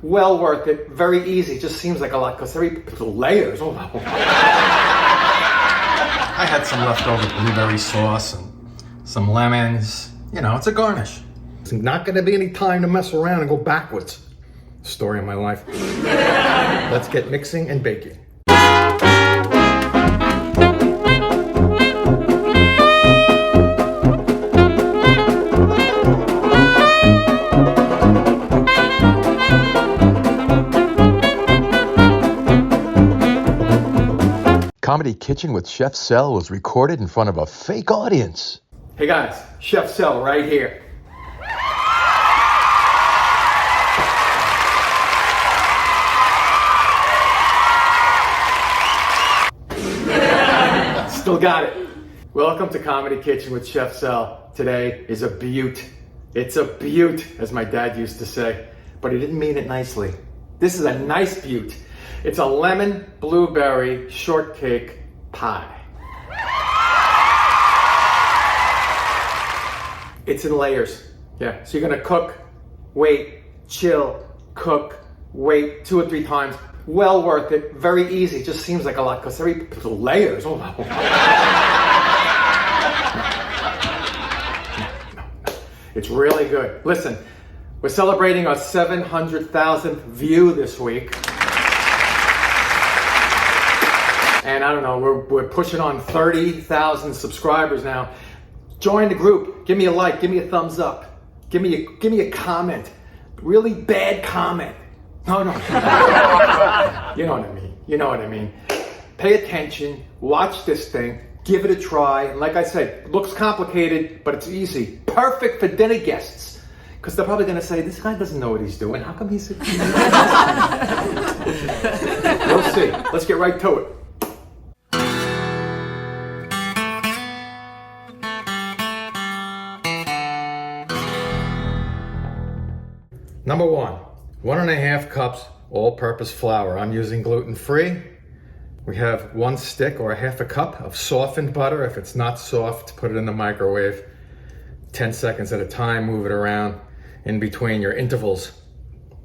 Well worth it, very easy. Just seems like a lot because every layers. Oh, wow. I had some leftover blueberry sauce and some lemons. You know, it's a garnish. It's not going to be any time to mess around and go backwards. Story of my life. Let's get mixing and baking. Comedy Kitchen with Chef Sel was recorded in front of a fake audience. Hey guys, Chef Sel right here. Still got it. Welcome to Comedy Kitchen with Chef Sel. Today is a beaut. It's a beaut, as my dad used to say, but he didn't mean it nicely. This is a nice beaut. It's a lemon-blueberry shortcake pie. It's in layers. Yeah, so you're gonna cook, wait, chill, cook, wait 2 or 3 times. Well worth it, very easy. Just seems like a lot because every layers. Oh, wow. It's really good. Listen, we're celebrating our 700,000th view this week. And I don't know, we're pushing on 30,000 subscribers now. Join the group. Give me a like. Give me a thumbs up. Give me a comment. Really bad comment. No. You know what I mean. You know what I mean. Pay attention. Watch this thing. Give it a try. And like I said, it looks complicated, but it's easy. Perfect for dinner guests. Because they're probably going to say, this guy doesn't know what he's doing. How come he's... We'll see. Let's get right to it. Number 1, 1.5 cups all-purpose flour. I'm using gluten-free. We have 1 stick or 1/2 cup of softened butter. If it's not soft, put it in the microwave. 10 seconds at a time, move it around in between your intervals.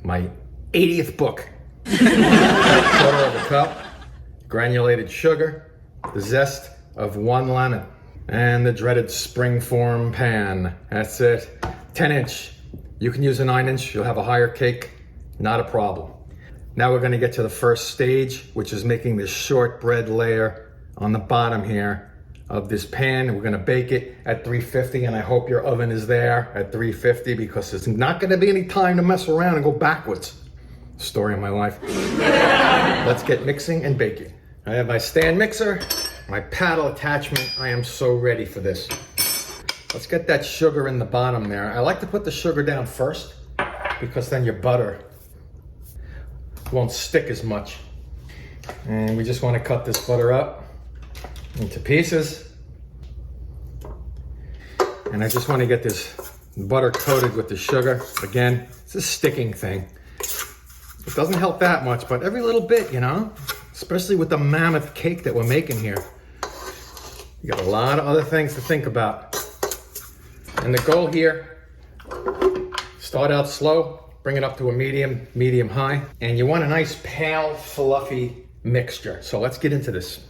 My 80th book. 1/4 cup granulated sugar, the zest of 1 lemon, and the dreaded springform pan. That's it. 10-inch. You can use a 9-inch, you'll have a higher cake, not a problem. Now we're gonna get to the first stage, which is making this shortbread layer on the bottom here of this pan. We're gonna bake it at 350, and I hope your oven is there at 350 because there's not gonna be any time to mess around and go backwards. Story of my life. Let's get mixing and baking. I have my stand mixer, my paddle attachment. I am so ready for this. Let's get that sugar in the bottom there. I like to put the sugar down first because then your butter won't stick as much. And we just want to cut this butter up into pieces. And I just want to get this butter coated with the sugar. Again, it's a sticking thing. It doesn't help that much, but every little bit, you know, especially with the mammoth cake that we're making here. You got a lot of other things to think about. And the goal here, start out slow, bring it up to a medium high, and you want a nice pale, fluffy mixture. So let's get into this.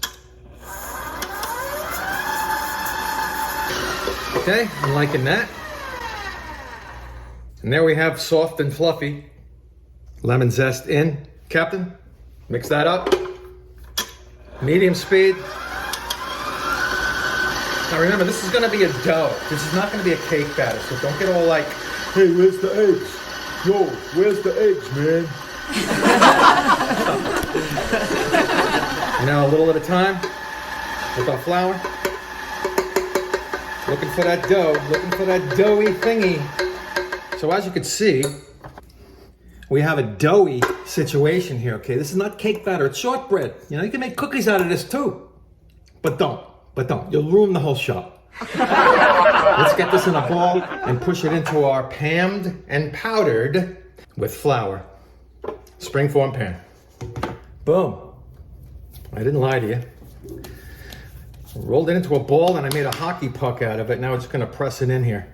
Okay, I'm liking that. And there we have soft and fluffy. Lemon zest in. Captain, mix that up. Medium speed. Now remember, this is going to be a dough. This is not going to be a cake batter, so don't get all like, hey, where's the eggs? Yo, where's the eggs, man? Now a little at a time with our flour. Looking for that dough, looking for that doughy thingy. So as you can see, we have a doughy situation here, okay? This is not cake batter, it's shortbread. You know, you can make cookies out of this too. But don't. You'll ruin the whole show. Let's get this in a bowl and push it into our panned and powdered with flour. Springform pan. Boom. I didn't lie to you. Rolled it into a ball and I made a hockey puck out of it. Now we're just gonna press it in here.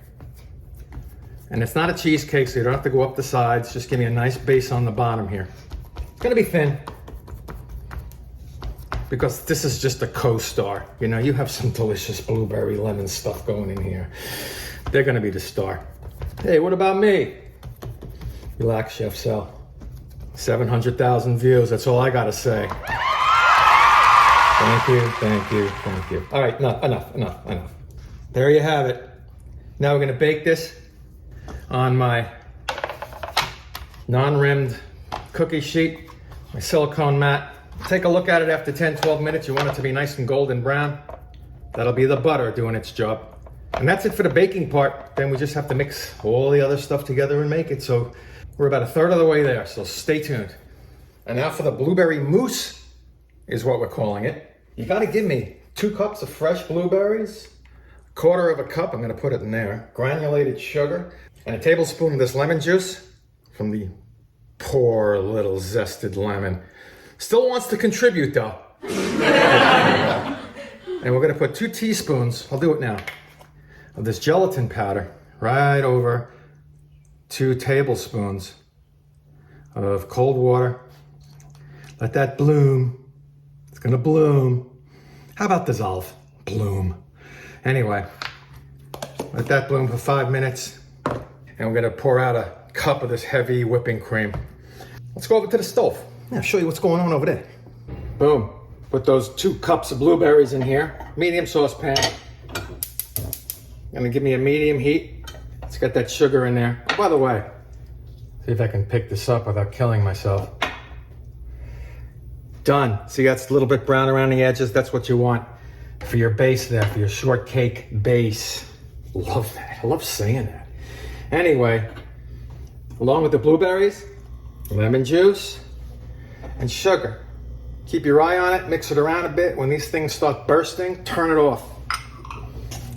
And it's not a cheesecake, so you don't have to go up the sides. Just give me a nice base on the bottom here. It's gonna be thin, because this is just a co-star. You know, you have some delicious blueberry lemon stuff going in here. They're gonna be the star. Hey, what about me? Relax, Chef Sal. 700,000 views, that's all I gotta say. Thank you, thank you, thank you. All right, enough. There you have it. Now we're gonna bake this on my non-rimmed cookie sheet, my silicone mat. Take a look at it after 10, 12 minutes. You want it to be nice and golden brown. That'll be the butter doing its job. And that's it for the baking part. Then we just have to mix all the other stuff together and make it. So we're about a third of the way there, so stay tuned. And now for the blueberry mousse, is what we're calling it. You gotta give me 2 cups of fresh blueberries, 1/4 of a cup, I'm gonna put it in there, granulated sugar, and a tablespoon of this lemon juice from the poor little zested lemon. Still wants to contribute though. And we're gonna put 2 teaspoons, I'll do it now, of this gelatin powder right over 2 tablespoons of cold water. Let that bloom. It's gonna bloom. How about dissolve? Bloom. Anyway, let that bloom for 5 minutes. And we're gonna pour out a cup of this heavy whipping cream. Let's go over to the stove. I'll show you what's going on over there. Boom. Put those 2 cups of blueberries in here. Medium saucepan. Gonna give me a medium heat. Let's get that sugar in there. Oh, by the way, see if I can pick this up without killing myself. Done. See, that's a little bit brown around the edges. That's what you want for your base there, for your shortcake base. Love that. I love saying that. Anyway, along with the blueberries, lemon juice, and sugar. Keep your eye on it, mix it around a bit. When these things start bursting, turn it off.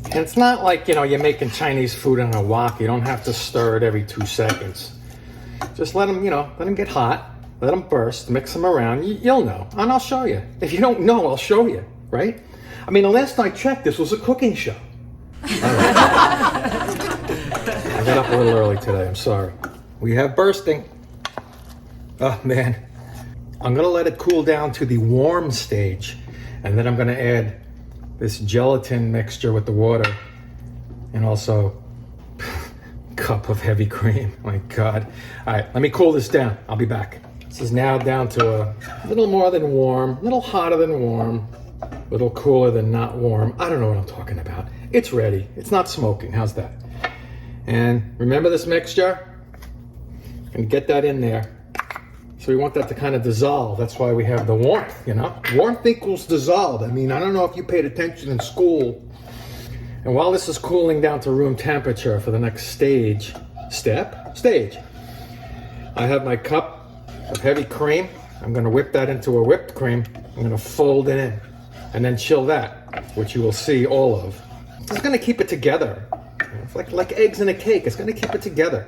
And it's not like, you know, you're making Chinese food in a wok. You don't have to stir it every 2 seconds. Just let them, let them get hot. Let them burst, mix them around. You'll know, and I'll show you. If you don't know, I'll show you, right? I mean, the last I checked, this was a cooking show. All right. I got up a little early today, I'm sorry. We have bursting. Oh, man. I'm gonna let it cool down to the warm stage, and then I'm gonna add this gelatin mixture with the water, and also a cup of heavy cream. My God. All right, let me cool this down. I'll be back. This is now down to a little more than warm, a little hotter than warm, a little cooler than not warm. I don't know what I'm talking about. It's ready. It's not smoking. How's that? And remember this mixture? And get that in there. So we want that to kind of dissolve. That's why we have the warmth, Warmth equals dissolve. I mean, I don't know if you paid attention in school. And while this is cooling down to room temperature for the next stage, I have my cup of heavy cream. I'm gonna whip that into a whipped cream. I'm gonna fold it in and then chill that, which you will see all of. It's gonna keep it together. It's like eggs in a cake. It's gonna keep it together.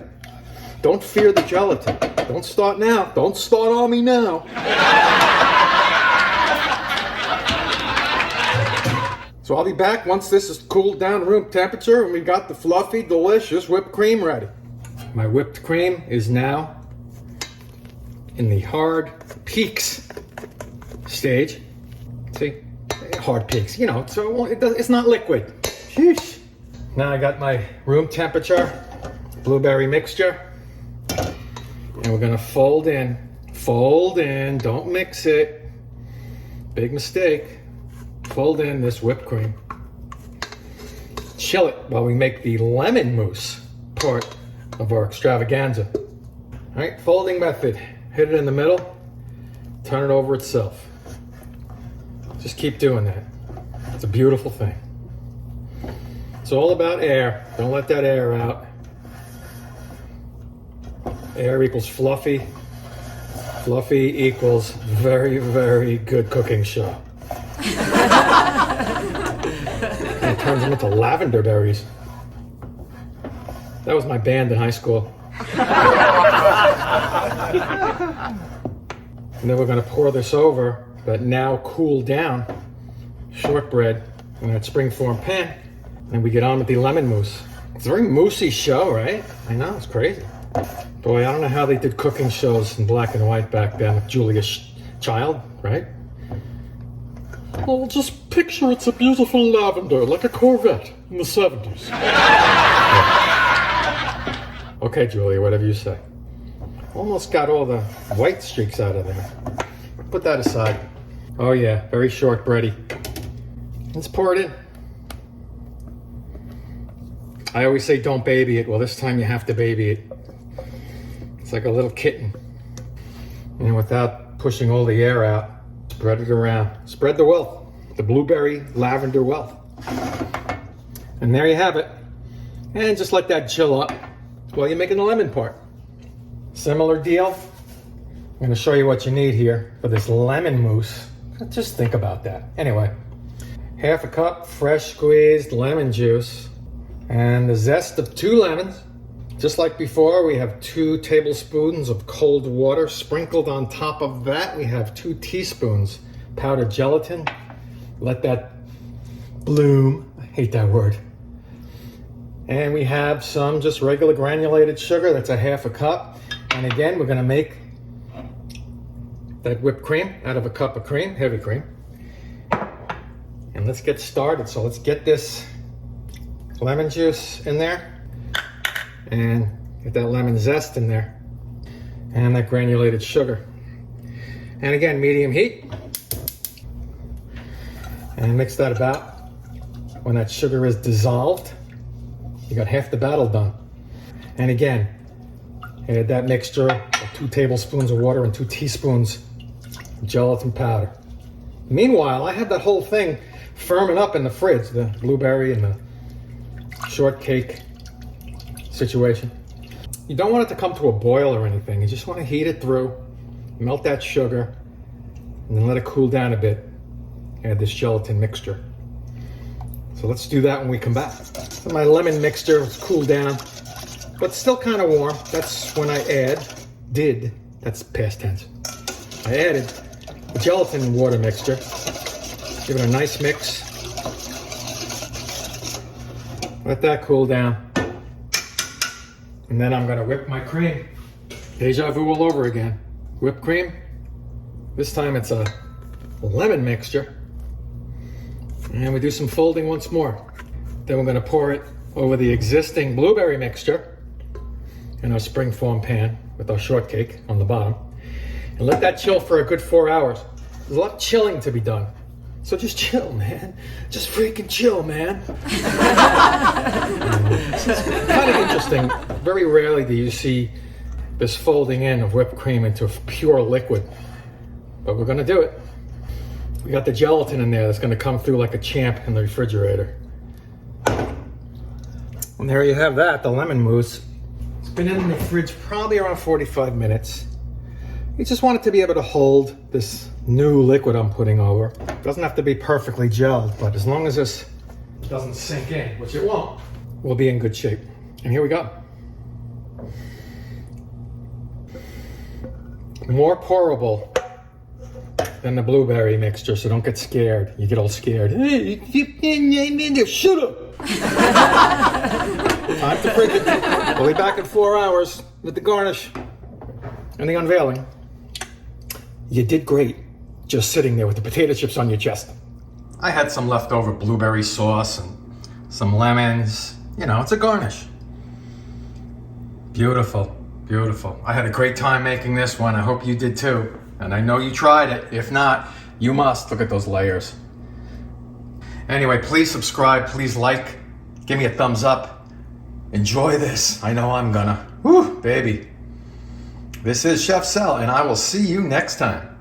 Don't fear the gelatin. Don't start now. Don't start on me now. So I'll be back once this is cooled down to room temperature and we got the fluffy, delicious whipped cream ready. My whipped cream is now in the hard peaks stage. See? Hard peaks, so it's not liquid. Sheesh. Now I got my room temperature blueberry mixture. And we're gonna fold in, don't mix it. Big mistake. Fold in this whipped cream. Chill it while we make the lemon mousse part of our extravaganza. All right, folding method. Hit it in the middle, turn it over itself. Just keep doing that. It's a beautiful thing. It's all about air. Don't let that air out. Air equals fluffy. Fluffy equals very, very good cooking show. And it turns them into lavender berries. That was my band in high school. And then we're going to pour this over that now cooled down shortbread in that springform pan. And we get on with the lemon mousse. It's a very moosey show, right? I know, it's crazy. Boy, I don't know how they did cooking shows in black and white back then with Julia Child, right? Well, just picture it's a beautiful lavender, like a Corvette in the 70s. Okay, Julia, whatever you say. Almost got all the white streaks out of there. Put that aside. Oh yeah, very shortbready. Let's pour it in. I always say don't baby it. Well, this time you have to baby it. It's like a little kitten. And without pushing all the air out, spread it around. Spread the wealth. The blueberry lavender wealth. And there you have it. And just let that chill up while you're making the lemon part. Similar deal. I'm going to show you what you need here for this lemon mousse. Just think about that. Anyway, half a cup fresh squeezed lemon juice and the zest of 2 lemons. Just like before, we have 2 tablespoons of cold water. Sprinkled on top of that, we have 2 teaspoons powdered gelatin. Let that bloom. I hate that word. And we have some just regular granulated sugar. That's a half a cup. And again, we're going to make that whipped cream out of a cup of cream, heavy cream. And let's get started. So let's get this lemon juice in there and get that lemon zest in there and that granulated sugar. And again, medium heat. And mix that about. When that sugar is dissolved, you got half the battle done. And again, add that mixture of 2 tablespoons of water and 2 teaspoons of gelatin powder. Meanwhile, I have that whole thing firming up in the fridge, the blueberry and the shortcake situation. You don't want it to come to a boil or anything. You just want to heat it through, melt that sugar, and then let it cool down a bit. Add this gelatin mixture. So let's do that when we come back. So my lemon mixture is cooled down, but still kind of warm. That's when I that's past tense. I added the gelatin and water mixture. Give it a nice mix. Let that cool down. And then I'm gonna whip my cream. Deja vu all over again. Whipped cream. This time it's a lemon mixture. And we do some folding once more. Then we're gonna pour it over the existing blueberry mixture in our springform pan with our shortcake on the bottom. And let that chill for a good 4 hours. There's a lot of chilling to be done. So just chill, man. Just freaking chill, man. It's kind of interesting. Very rarely do you see this folding in of whipped cream into pure liquid. But we're gonna do it. We got the gelatin in there that's gonna come through like a champ in the refrigerator. And there you have that, the lemon mousse. It's been in the fridge probably around 45 minutes. You just want it to be able to hold this new liquid I'm putting over. It doesn't have to be perfectly gelled, but as long as this doesn't sink in, which it won't, we'll be in good shape. And here we go. More pourable than the blueberry mixture, so don't get scared. You get all scared. Hey, shut up! Time to fridge it. We'll be back in 4 hours with the garnish and the unveiling. You did great, just sitting there with the potato chips on your chest. I had some leftover blueberry sauce and some lemons. You know, it's a garnish. Beautiful, beautiful. I had a great time making this one. I hope you did too. And I know you tried it. If not, you must. Look at those layers. Anyway, please subscribe, please like, give me a thumbs up. Enjoy this. I know I'm gonna. Woo, baby. This is Chef Sel, and I will see you next time.